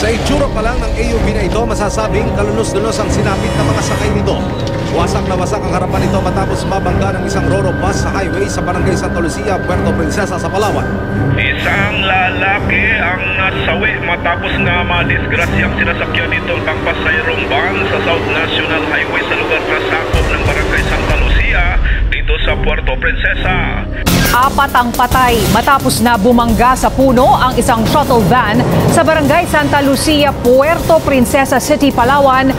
Sa itsura pa lang ng AUV na ito, masasabing kalunos-lunos ang sinapit ng mga sakay nito. Wasak na wasak ang harapan nito matapos mabangga ng isang Roro bus sa highway sa Barangay Santa Lucia, Puerto Princesa sa Palawan. Isang lalaki ang nasawi matapos na madisgrasyang sinasakyan nitong pangpasayrong van sa South National Highway sa lugar na sakop ng Barangay Santa Lucia dito sa Puerto Princesa. 4 ang patay matapos na bumangga sa puno ang isang shuttle van sa Barangay Santa Lucia, Puerto Princesa City, Palawan